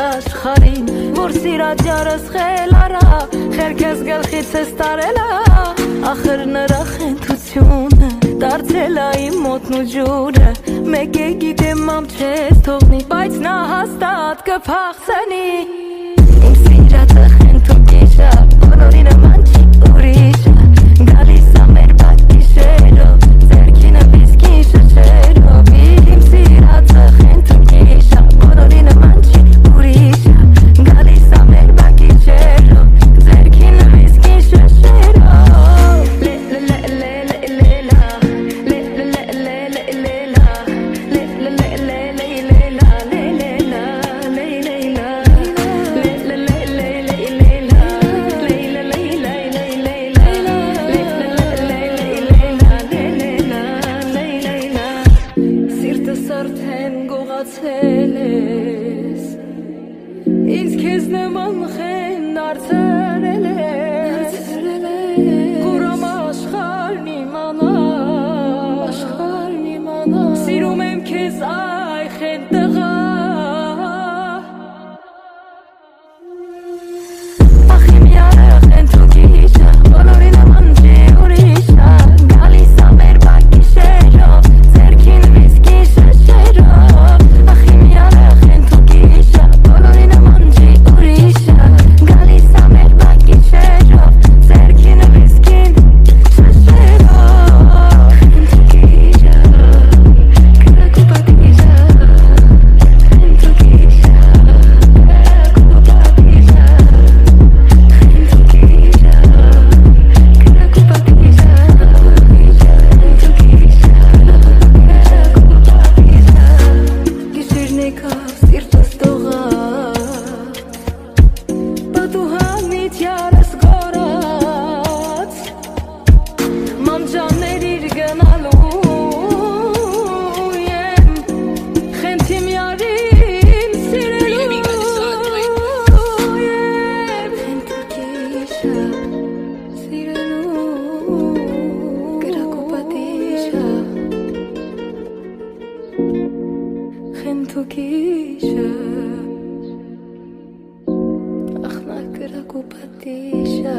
Աշխարհին որ սիրած յարս խելարա խերքես գլխից ես տարելա ախր նրա խենթությունը դարձել է իմ մոտն ու ջուրը մեկ է գիտեմ մամ չես թողնի բայց նա հաստատ կփախցնի իմ սիրածը խենթուկիշա բոլորի նման չի ուրիշը գալիս է մեր բակիշերով ձերքինը վիսկի շշերով իմ սիրածը խենթուկիշա բոլորի նման չի Ինձ քեզ նման խեն դարձրել ես Կուրամ աշխարհն իմանա Սիրում եմ քեզ այ խեն տղա Ախ իմ յարը խենթուկիշը բոլորի նման չի ուրիշը Գալիս է մեր բակիշերով ձերքին վիսկի շշերով Ախ իմ յարը խենթուկիշը բոլորի նման չի ուրիշը Գալիս է մեր բակիշերով ձերքին վիսկին շշերով Խենթուկիշը կրակու պատիշը Խենթուկիշը կրակու պատիշը Խենթուկիշը ախնակ կրակու պատիշը